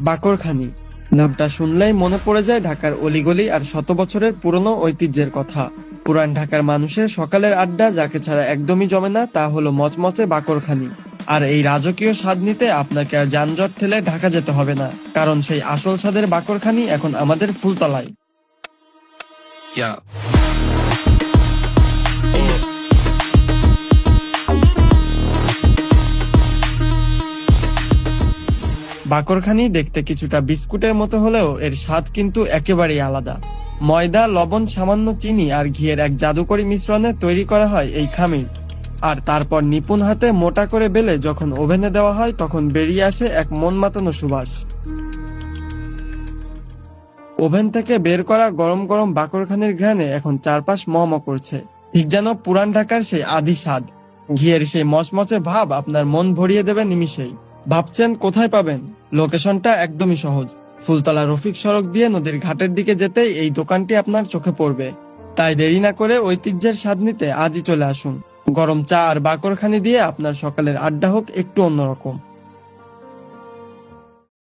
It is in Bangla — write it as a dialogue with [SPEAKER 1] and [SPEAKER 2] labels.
[SPEAKER 1] বাকরখানি নামটা শুনলেই মনে পড়ে যায় ঢাকার অলিগলি আর শত বছরের পুরনো ঐতিহ্যের কথা। পুরান ঢাকার মানুষের সকালের আড্ডা যাকে ছাড়া একদমই জমে না তা হলো মচমচে বাকরখানি। আর এই রাজকীয় স্বাদ নিতে আপনাকে আর যানজট ঠেলে ঢাকা যেতে হবে না, কারণ সেই আসল স্বাদের বাকরখানি এখন আমাদের ফুলতলায়।
[SPEAKER 2] Yeah.
[SPEAKER 1] বাকরখানি দেখতে কিছুটা বিস্কুটের মতো হলেও এর স্বাদ কিন্তু একেবারেই আলাদা। ময়দা, লবণ, সামান্য চিনি আর ঘিয়ের এক জাদুকরী মিশ্রণে তৈরি করা হয় এই খামির। আর তারপর নিপুণ হাতে মোটা করে বেলে যখন ওভেনে দেওয়া হয় তখন বেরিয়ে আসে এক মন মাতানো সুবাস। ওভেন থেকে বের করা গরম গরম বাকরখানির ঘ্রাণে এখন চারপাশ মম করছে, ঠিক যেন পুরান ঢাকার সেই আদি স্বাদ। ঘিয়ের সেই মচমচে ভাব আপনার মন ভরিয়ে দেবে নিমিষেই। ভাবছেন কোথায় পাবেন? লোকেশনটা একদমই সহজ। ফুলতলা রফিক সড়ক দিয়ে নদীর ঘাটের দিকে যেতেই এই দোকানটি আপনার চোখে পড়বে। তাই দেরি না করে ঐতিহ্যের স্বাদ নিতে আজই চলে আসুন। গরম চা আর বাকরখানি দিয়ে আপনার সকালের আড্ডা হোক একটু অন্যরকম।